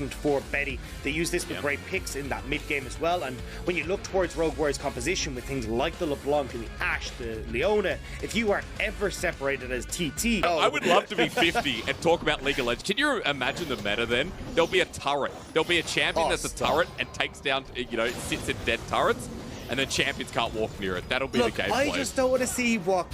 important for Betty. They use this with great picks in that mid game as well. And when you look towards Rogue Warrior's composition with things like the LeBlanc and the Ashe, the Leona, if you are ever separated as TT... I would love to be 50 and talk about League of Legends. Can you imagine the meta then? There'll be a turret. There'll be a champion that's a turret and takes down, you know, sits in dead turrets, and then champions can't walk near it. That'll be the gameplay. I just don't want to see what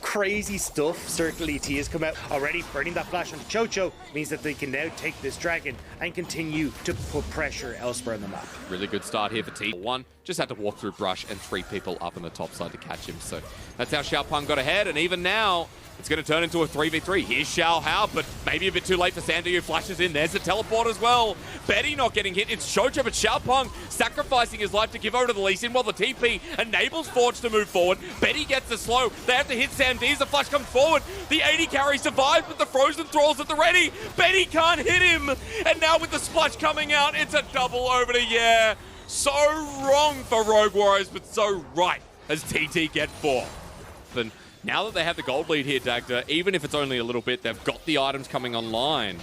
crazy stuff Circle ET has come out already. Burning that flash onto Chocho means that they can now take this dragon and continue to put pressure elsewhere on the map. Really good start here for T1. Just had to walk through brush and 3 people up on the top side to catch him. So that's how Xiaopeng got ahead, and even now it's going to turn into a 3v3. Here's Xiao Hao, but maybe a bit too late for Sandy, who flashes in. There's the teleport as well. Betty not getting hit. It's Chocho, but Xiaopeng sacrificing his life to give over to the Lee Sin while the TP enables Forge to move forward. Betty gets the slow. They have to hit Sandy as the flash comes forward. The 80 carry survives, but the Frozen Thrall's at the ready. Betty can't hit him. And now with the splash coming out, it's a double over to Yeah. So wrong for Rogue Warriors, but so right as TT get 4. And now that they have the gold lead here, Dagda, even if it's only a little bit, they've got the items coming online.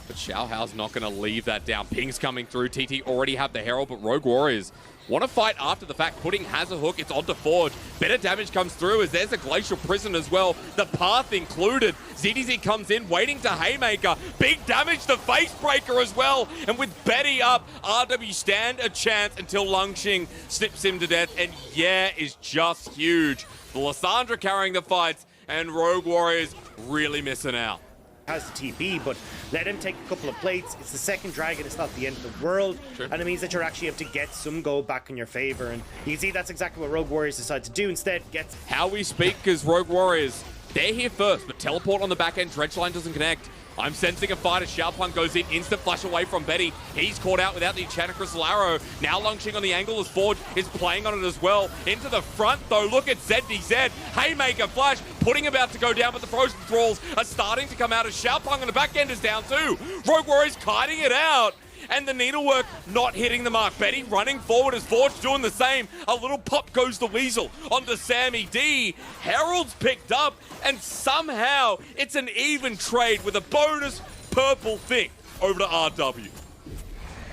But Xiao Hao's not going to leave that down. Ping's coming through. TT already have the Herald, but Rogue Warriors want to fight after the fact. Pudding has a hook. It's onto Forge. Better damage comes through as there's a Glacial Prison as well. The path included. ZDZ comes in, waiting to Haymaker. Big damage to Facebreaker as well. And with Betty up, RW stand a chance until Lungxing snips him to death. And Yeah is just huge. The Lissandra carrying the fights, and Rogue Warriors really missing out. Has the TP, but let him take a couple of plates. It's the second dragon. It's not the end of the world. Sure. And it means that you're actually able to get some gold back in your favor. And you can see that's exactly what Rogue Warriors decide to do. Instead, gets... How we speak, because Rogue Warriors, they're here first, but teleport on the back end. Dredgeline doesn't connect. I'm sensing a fight as Xiaopeng goes in, instant flash away from Betty. He's caught out without the Enchanted Crystal Arrow. Now Lungxing on the angle as Forge is playing on it as well. Into the front though, look at ZDZ. Haymaker flash, Pudding about to go down, but the Frozen Thralls are starting to come out as Xiaopeng on the back end is down too. Rogue Warriors kiting it out. And the needlework not hitting the mark. Betty running forward as Forge doing the same. A little pop goes the Weasel onto Sammy D. Herald's picked up, and somehow it's an even trade with a bonus purple thing over to RW.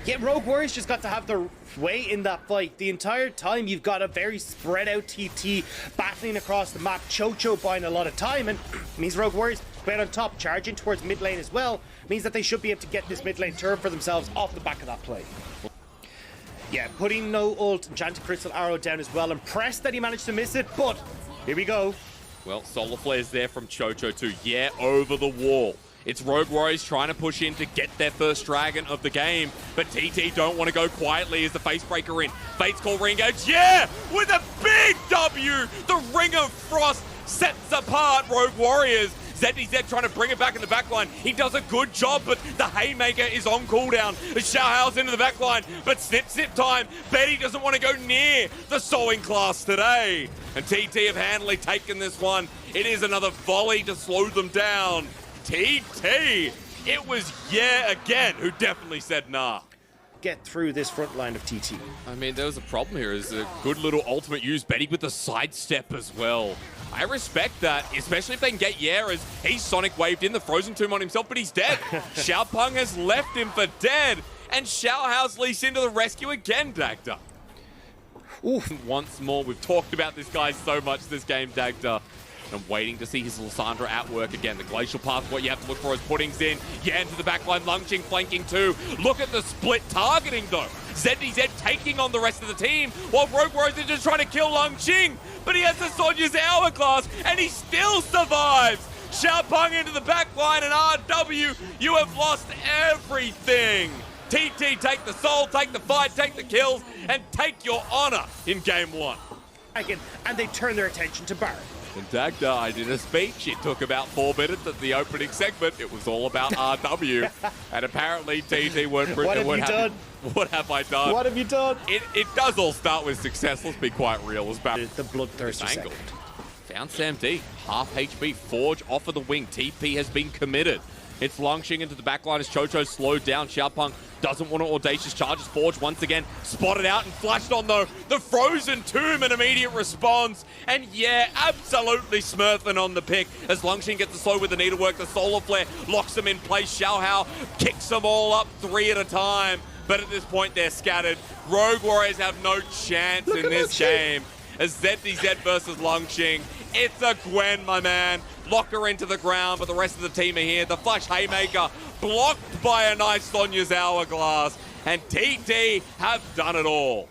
Yeah, Rogue Warriors just got to have their way in that fight. The entire time you've got a very spread out TT battling across the map. Chocho buying a lot of time, and means Rogue Warriors right on top, charging towards mid lane as well, means that they should be able to get this mid lane turn for themselves off the back of that play. Yeah, putting no ult, Enchanted Crystal Arrow down as well. Impressed that he managed to miss it, but here we go. Well, Solar Flare's there from Chocho too. Yeah, over the wall. It's Rogue Warriors trying to push in to get their first dragon of the game, but TT don't want to go quietly as the Facebreaker in. Fate's Call re-engage, yeah! With a big W! The Ring of Frost sets apart Rogue Warriors. ZDZ trying to bring it back in the backline. He does a good job, but the Haymaker is on cooldown. Xiao Hao's into the backline, but snip time. Betty doesn't want to go near the sewing class today. And TT have handily taken this one. It is another volley to slow them down. TT, it was Yeah again who definitely said nah. Get through this front line of TT. I mean, there was a problem here. It's a good little ultimate use. Betty with the sidestep as well. I respect that, especially if they can get Yeah, as he's Sonic waved in the Frozen Tomb on himself, but he's dead. Xiaopeng has left him for dead, and Xiao Hao's Lee Sin to the rescue again, Dagda. Oof. Once more, we've talked about this guy so much this game, Dagda. And I'm waiting to see his Lissandra at work again. The Glacial Path, what you have to look for is Pudding's in. Yeah, into the backline, Lungxing flanking too. Look at the split targeting though. ZDZ taking on the rest of the team, while Rogue Warriors are just trying to kill Lungxing. But he has the Sonya's Hourglass, and he still survives. Xiaopeng into the backline, and RW, you have lost everything. TT, take the soul, take the fight, take the kills, and take your honor in game 1. And they turn their attention to Baron. And Dagda, I did a speech. It took about 4 minutes at the opening segment. It was all about RW. And apparently TT weren't... What have you done? What have I done? What have you done? It does all start with success. Let's be quite real. It's about the bloodthirsty angle. Found Sam D. Half HP. Forge off of the wing. TP has been committed. It's Longxing into the backline as Chocho slowed down. Xiaopeng doesn't want to audacious charges. Forge once again spotted out and flashed on though. The Frozen Tomb, an immediate response. And yeah, absolutely smurfing on the pick as Longxing gets the slow with the needlework. The Solar Flare locks them in place. Xiaohao kicks them all up 3 at a time. But at this point, they're scattered. Rogue Warriors have no chance in this game. As ZDZ versus Longxing. It's a Gwen, my man. Lock her into the ground, but the rest of the team are here. The Flash Haymaker blocked by a nice Sonya's Hourglass. And TT have done it all.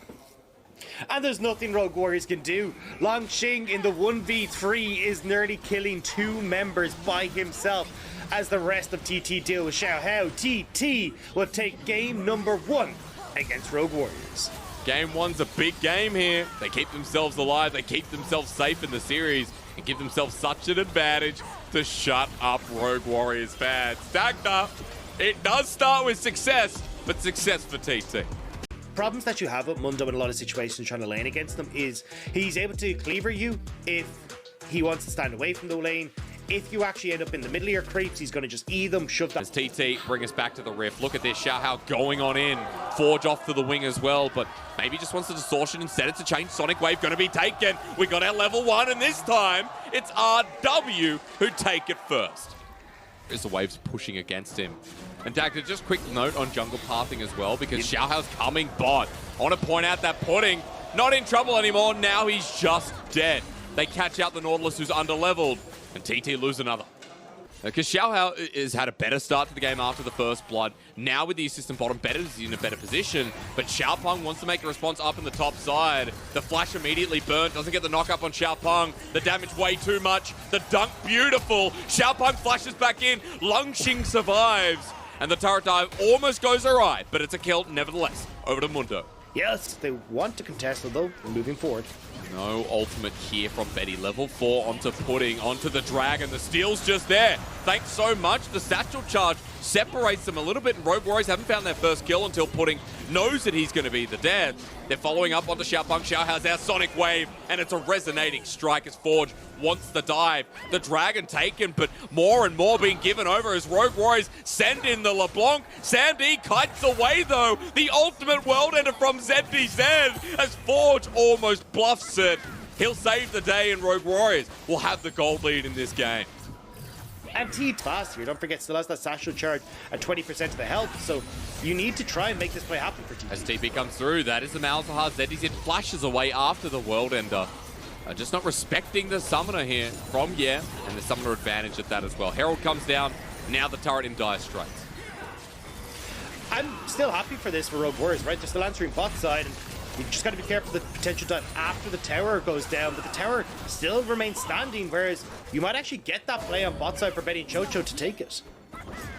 And there's nothing Rogue Warriors can do. Longxing in the 1v3 is nearly killing 2 members by himself. As the rest of TT deal with Xiaohao, TT will take game number 1 against Rogue Warriors. Game 1's a big game here. They keep themselves alive, they keep themselves safe in the series, and give themselves such an advantage to shut up Rogue Warriors fans. Dagda, it does start with success, but success for TT. Problems that you have with Mundo in a lot of situations trying to lane against them is he's able to cleaver you if he wants to stand away from the lane. If you actually end up in the middle of your creeps, he's going to just eat them, shove them. As TT bring us back to the rift. Look at this, Xiaohao going on in. Forge off to the wing as well, but maybe just wants the distortion instead. It's a change. Sonic Wave going to be taken. We got our level 1, and this time it's RW who take it first. As the wave's pushing against him. And Dagda, just quick note on jungle pathing as well, because Xiaohao's coming bot. I want to point out that Pudding not in trouble anymore. Now he's just dead. They catch out the Nautilus who's under-leveled. And TT lose another. Because Xiaohao has had a better start to the game after the first blood. Now with the assistant bottom, he's in a better position. But Xiaopeng wants to make a response up in the top side. The flash immediately burnt. Doesn't get the knock up on Xiaopeng. The damage way too much. The dunk beautiful. Xiaopeng flashes back in. Longxing survives. And the turret dive almost goes awry. But it's a kill nevertheless. Over to Mundo. Yes, they want to contest it though. They're moving forward. No ultimate here from Betty. Level 4 onto Pudding, onto the Dragon. The steal's just there. Thanks so much. The satchel charge separates them a little bit, and Rogue Warriors haven't found their first kill until Pudding knows that he's going to be the death. They're following up onto Xiaopeng. Xiaohao's our Sonic Wave, and it's a resonating strike as Forge wants the dive. The Dragon taken, but more and more being given over as Rogue Warriors send in the LeBlanc. Sandy kites away, though. The ultimate world ender from ZDZ as Forge almost bluffs it. He'll save the day, and Rogue Warriors will have the gold lead in this game. And T fast here. Don't forget, still has that satchel charge at 20% of the health, so you need to try and make this play happen for TT. As TP comes through, that is the Malzahar. ZDZ flashes away after the world ender. Just not respecting the summoner here from and the summoner advantage at that as well. Herald comes down. Now the turret in dire straits. I'm still happy for this for Rogue Warriors, right? They're still answering bot side, and you just got to be careful of the potential dive after the tower goes down, but the tower still remains standing, whereas you might actually get that play on bot side for Betty and Chocho to take it.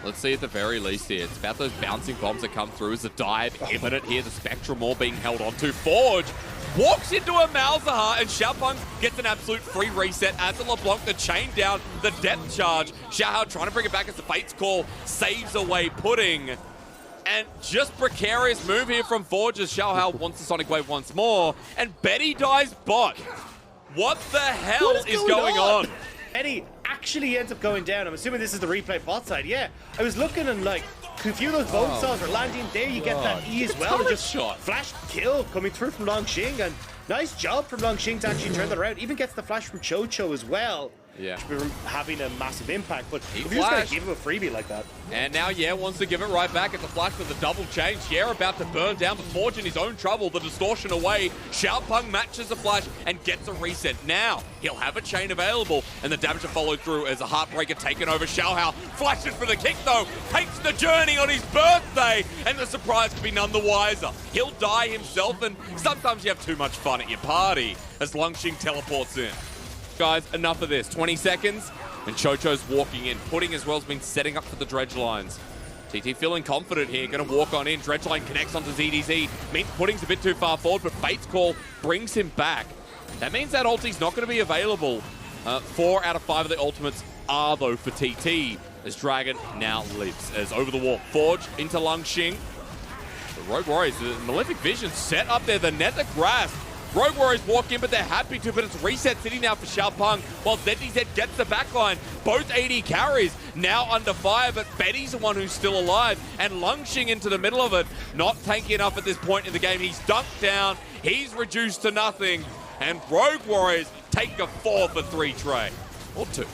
Let's see at the very least here. It's about those bouncing bombs that come through as the dive imminent here. The Spectrum all being held onto. Forge walks into a Malzahar, and Xiaopeng gets an absolute free reset as the LeBlanc, the chain down, the depth charge. Xiaohao trying to bring it back as the Fate's Call saves away Pudding. And just precarious move here from Forge as Xiaohao wants the Sonic Wave once more. And Betty dies bot. What the hell is going on? Betty actually ends up going down. I'm assuming this is the replay bot side. Yeah, I was looking and like, a few of those bone saws are landing. There you get that E as well. Just shot. Flash kill coming through from Longxing, and nice job from Longxing to actually turn that around. Even gets the flash from Chocho as well. Yeah. Having a massive impact, but He if you're just going to give him a freebie like that. And now wants to give it right back at the flash with the double change. About to burn down, but Forge in his own trouble. The distortion away. Xiaopeng matches the flash and gets a reset. Now he'll have a chain available, and the damage to follow through as a Heartbreaker taken over. Xiaohao flashes for the kick though. Takes the journey on his birthday, and the surprise could be none the wiser. He'll die himself, and sometimes you have too much fun at your party as Longxing teleports in. Guys, enough of this. 20 seconds, and Chocho's walking in. Pudding as well has been setting up for the dredge lines. TT feeling confident here, going to walk on in. Dredge line connects onto ZDZ. Means Pudding's a bit too far forward, but Fate's Call brings him back. That means that ulti's not going to be available. 4 out of 5 of the ultimates are, though, for TT, as Dragon now lives. As over the wall, Forge into Longxing. The Rogue Warriors, the Malefic Vision set up there. The Nether Grasp Rogue Warriors walk in, but they're happy to, but it's reset city now for Xiaopeng, while ZDZ gets the backline. Both AD carries now under fire, but Betty's the one who's still alive, and Lungxing into the middle of it, not tanky enough at this point in the game. He's dunked down, he's reduced to nothing, and Rogue Warriors take a 4-for-3 trade, or 2.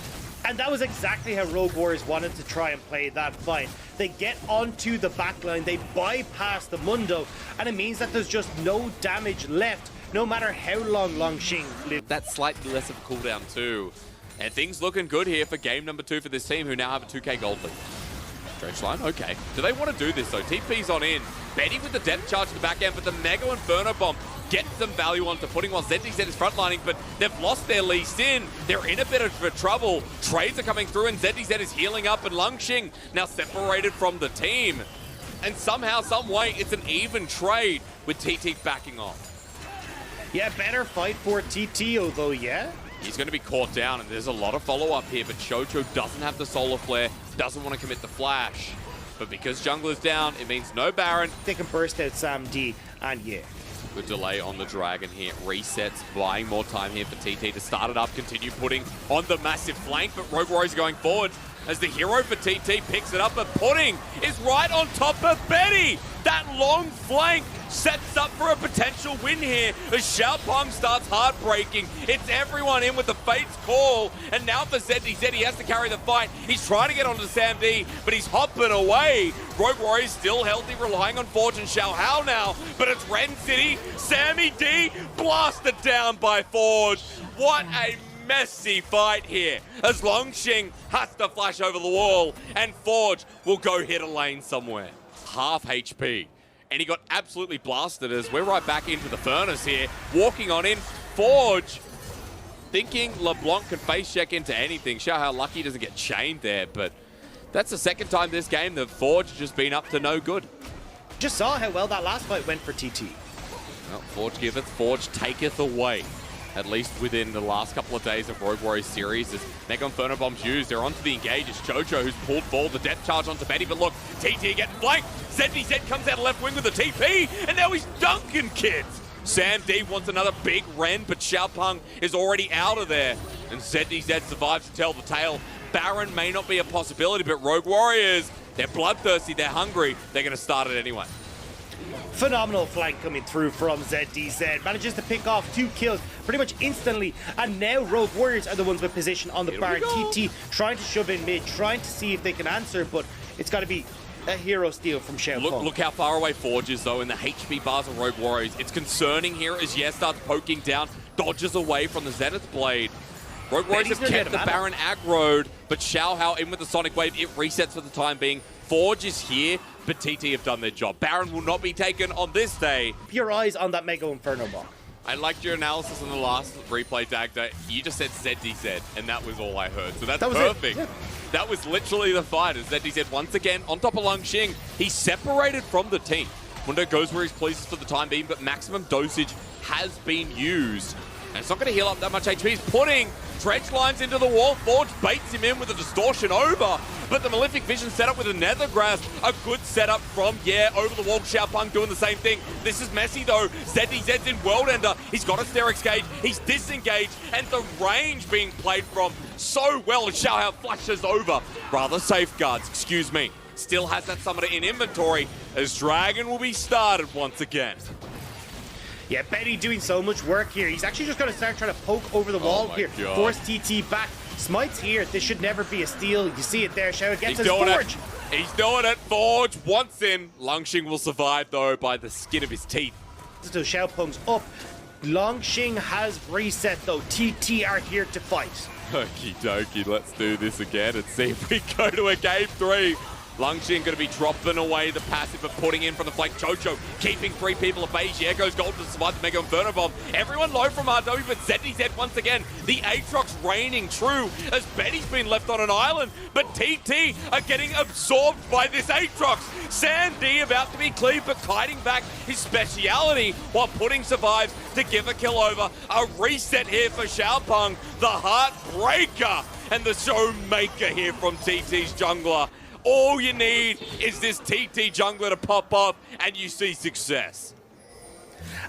And that was exactly how Rogue Warriors wanted to try and play that fight. They get onto the backline, they bypass the Mundo, and it means that there's just no damage left, no matter how long Lungxing lives. That's slightly less of a cooldown too. And things looking good here for game number 2 for this team, who now have a 2k gold lead. Stretch line, okay. Do they want to do this though? TP's on in. Betty with the depth charge to the back end, but the Mega Inferno Bomb gets some value onto footing while ZDZ is frontlining, but they've lost their Lee Sin. They're in a bit of trouble. Trades are coming through and ZDZ is healing up, and Lungxing now separated from the team. And somehow, some way, it's an even trade with TT backing off. Yeah, better fight for TT, although, yeah. He's going to be caught down, and there's a lot of follow-up here, but Chocho doesn't have the Solar Flare, doesn't want to commit the flash. But because jungler's down, it means no Baron. They can burst out Sam D, and yeah. Good delay on the Dragon here. Resets, buying more time here for TT to start it up, continue putting on the massive flank, but Rogue Warriors going forward as the hero for TT picks it up, but Pudding is right on top of Betty. That long flank sets up for a potential win here as Xiaopeng starts heartbreaking. It's everyone in with the Fate's Call, and now for ZDZ, he has to carry the fight. He's trying to get onto Sam D, but he's hopping away. Rogue Warriors still healthy, relying on Forge and Xiao Hao now, but it's Ren City. Sammy D blasted down by Forge. What a messy fight here as Lungxing has to flash over the wall and Forge will go hit a lane somewhere. Half HP. And he got absolutely blasted as we're right back into the furnace here. Walking on in, Forge thinking LeBlanc can face check into anything. Show how lucky he doesn't get chained there, but that's the second time this game that Forge has just been up to no good. Just saw how well that last fight went for TT. Well, Forge giveth, Forge taketh away. At least within the last couple of days of Rogue Warriors series, as Mega Inferno Bomb's used, they're onto the engage. It's Chocho who's pulled forward the depth charge onto Betty, but look, TT getting flanked. ZDZ comes out of left wing with the TP, and now he's dunking kids. Sam D wants another big Ren, but Xiaopeng is already out of there, and ZDZ survives to tell the tale. Baron may not be a possibility, but Rogue Warriors, they're bloodthirsty, they're hungry, they're going to start it anyway. Phenomenal flank coming through from ZDZ. Manages to pick off 2 kills pretty much instantly. And now Rogue Warriors are the ones with position on the Baron. TT trying to shove in mid, trying to see if they can answer, but it's got to be a hero steal from Xiaopeng. Look how far away Forge is, though, in the HP bars of Rogue Warriors. It's concerning here as Yes starts poking down, dodges away from the Zenith Blade. Rogue Warriors have kept the Baron aggroed, but Xiao Hao in with the Sonic Wave. It resets for the time being. Forge is here, but TT have done their job. Baron will not be taken on this day. Keep your eyes on that Mega Inferno Bomb. I liked your analysis in the last replay, Dagda. You just said ZDZ, and that was all I heard. So that's perfect. Yeah. That was literally the fight, as ZDZ once again on top of Lungxing. He's separated from the team. Mundo goes where he's pleased for the time being, but maximum dosage has been used. And it's not going to heal up that much HP. He's putting dredge lines into the wall. Forge baits him in with a distortion over. But the Malefic Vision set up with a Nether Grasp. A good setup from, over the wall. Xiaopeng doing the same thing. This is messy though. ZDZ's in World Ender. He's got a Sterix Gauge. He's disengaged. And the range being played from so well as Xiao Hao flashes over. Rather safeguards, excuse me. Still has that summoner in inventory as Dragon will be started once again. Yeah, Betty doing so much work here. He's actually just going to start trying to poke over the wall here. God. Force TT back. Smite's here. This should never be a steal. You see it there. Xiao gets his Forge. He's doing it. Forge once in. Lungxing will survive, though, by the skin of his teeth. So Xiaopeng's up. Lungxing has reset, though. TT are here to fight. Okie dokie. Let's do this again and see if we go to a game 3. Lungxing going to be dropping away the passive but putting in from the flank. Chocho keeping 3 people at bay. Here goes Gold to survive the Mega Inferno Bomb. Everyone low from RW, but ZDZ once again. The Aatrox reigning true as Betty's been left on an island, but TT are getting absorbed by this Aatrox. Sam D about to be cleaved, but kiting back his speciality while Pudding survives to give a kill over. A reset here for Xiaopeng, the Heartbreaker, and the Showmaker here from TT's jungler. All you need is this TT jungler to pop off and you see success.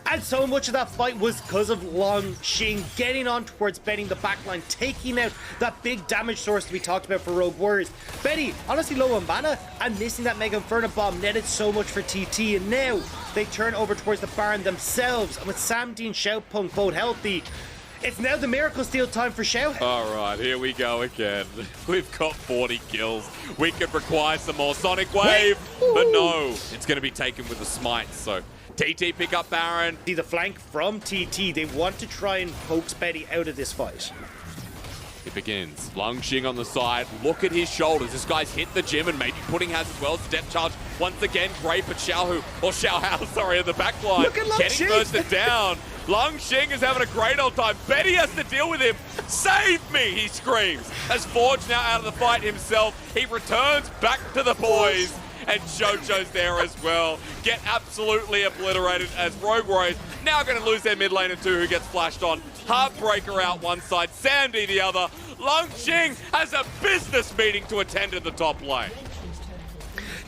And so much of that fight was because of Long Xing getting on towards Betty in the backline, taking out that big damage source that we talked about for Rogue Warriors. Betty, honestly low on mana, and missing that Mega Inferno Bomb netted so much for TT, and now they turn over towards the Baron themselves, and with Samdi and Shoutpunk both healthy, it's now the Miracle Steal time for Shout. All right, here we go again. We've got 40 kills. We could require some more Sonic Wave, but no, it's going to be taken with the Smite, so TT pick up Baron. See the flank from TT. They want to try and coax Betty out of this fight. It begins. Long Xing on the side. Look at his shoulders. This guy's hit the gym and maybe Pudding has as well. Step charge once again. Great, but Xiao Hao, in the back line. Look at Long Getting Xing. bursted down. Long Xing is having a great old time. Betty has to deal with him. Save me, he screams. As Forge now out of the fight himself, he returns back to the boys. And Jojo's there as well. Get absolutely obliterated as Rogue Warriors now going to lose their mid laner too, who gets flashed on. Heartbreaker out one side, Sandy the other. Long Xing has a business meeting to attend in the top lane.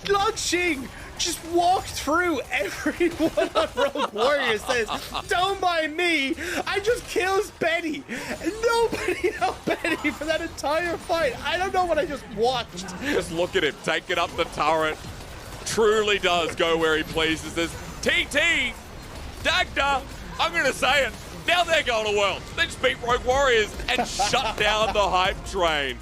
Long Xing just walked through everyone on Rogue Warriors, says, don't mind me, I just kills Betty. And nobody helped Betty for that entire fight. I don't know what I just watched. Just look at him, taking up the turret. Truly does go where he pleases. There's TT, Dagda, I'm going to say it, now they're going to world. They just beat Rogue Warriors and shut down the hype train.